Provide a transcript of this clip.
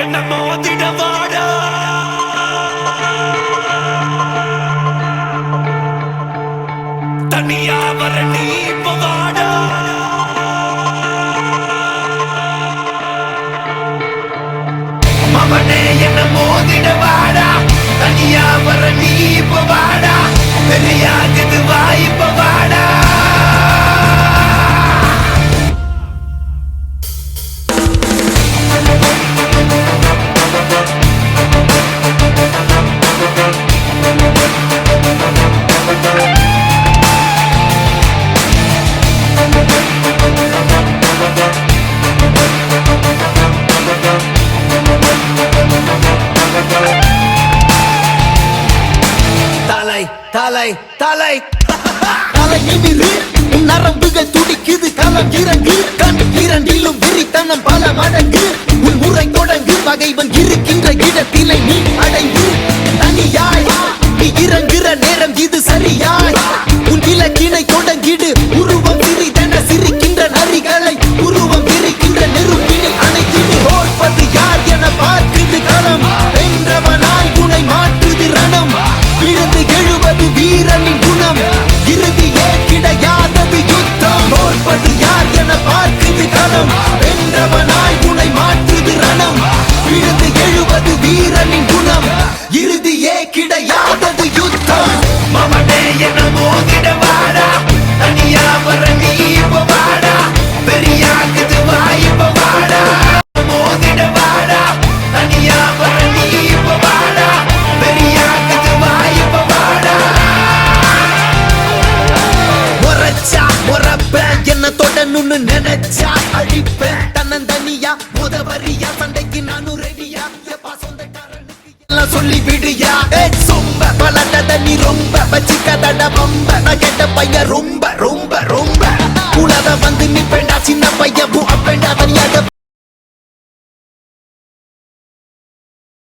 என்ன மோதிடவாடா தனியா வர நீ இப்ப வாடா மவனே என்ன மோதிடவாடா தனியா வர நீ இப்ப வாடா பெரியாகுது வா இப்ப வாடா தலை தலை தலையினிரு நரம்புகள் துடிக்குது களம் இறங்கு கண் இரண்டிலும் விரித்தனம் பல மடங்கு உன் முறை தொடங்கு பகைவன் இருக்கின்ற இடத்திலே நீ அடைந்து தனியாய் நீ இறங்குற நேரம் இது சரியாய் உன் இலக்கினை தொடங்கிடு உருவம் சிறிதென சிரிக்கின்ற நரிகளை உருவம் விரிக்கின்ற நெருப்பினை அணைத்திடு தோற்பது யார் என பார்க்குது களம் வென்றவனாய் துணை மாற்றுது ரணம் விழுந்து எழுவது வீரனின் குணம் இறுதியே கிடையாதது யுத்தம் தோற்பது யார் என பார்க்குது களம் வென்றவனாய் துணை மாற்றுது ரணம் விழுந்து எழுவது வீரனின் குணம் இறுதியே கிடையாதது யுத்தம் மவனே என்ன மோதிடவாடா தனியா வர நீ இப்ப வாடா பெரியாகுது வா இப்ப வாடா மோதிடவாடா தனியா வர நீ இப்ப வாடா பெரியாகுது வா இப்ப வாடா முறைச்சா முறப்பேன் என்ன தொடணும்னு நினைச்சா அழிப்பேன் தன்னந்தனியா முதவரியா சண்டைக்கு நானும் ரெடியா எப்பா சொந்தக்காரனுக்கு எல்லாம் சொல்லி விடுயா சொம்ப பலட்டத நீ ரொம்ப வச்சிக்கதட பம்ப நான் கேட்ட பையன் ரொம்ப ரொம்ப ரொம்ப உலக வந்து நிப்பேண்டா சின்ன பையன் அப்பேண்டா தனியா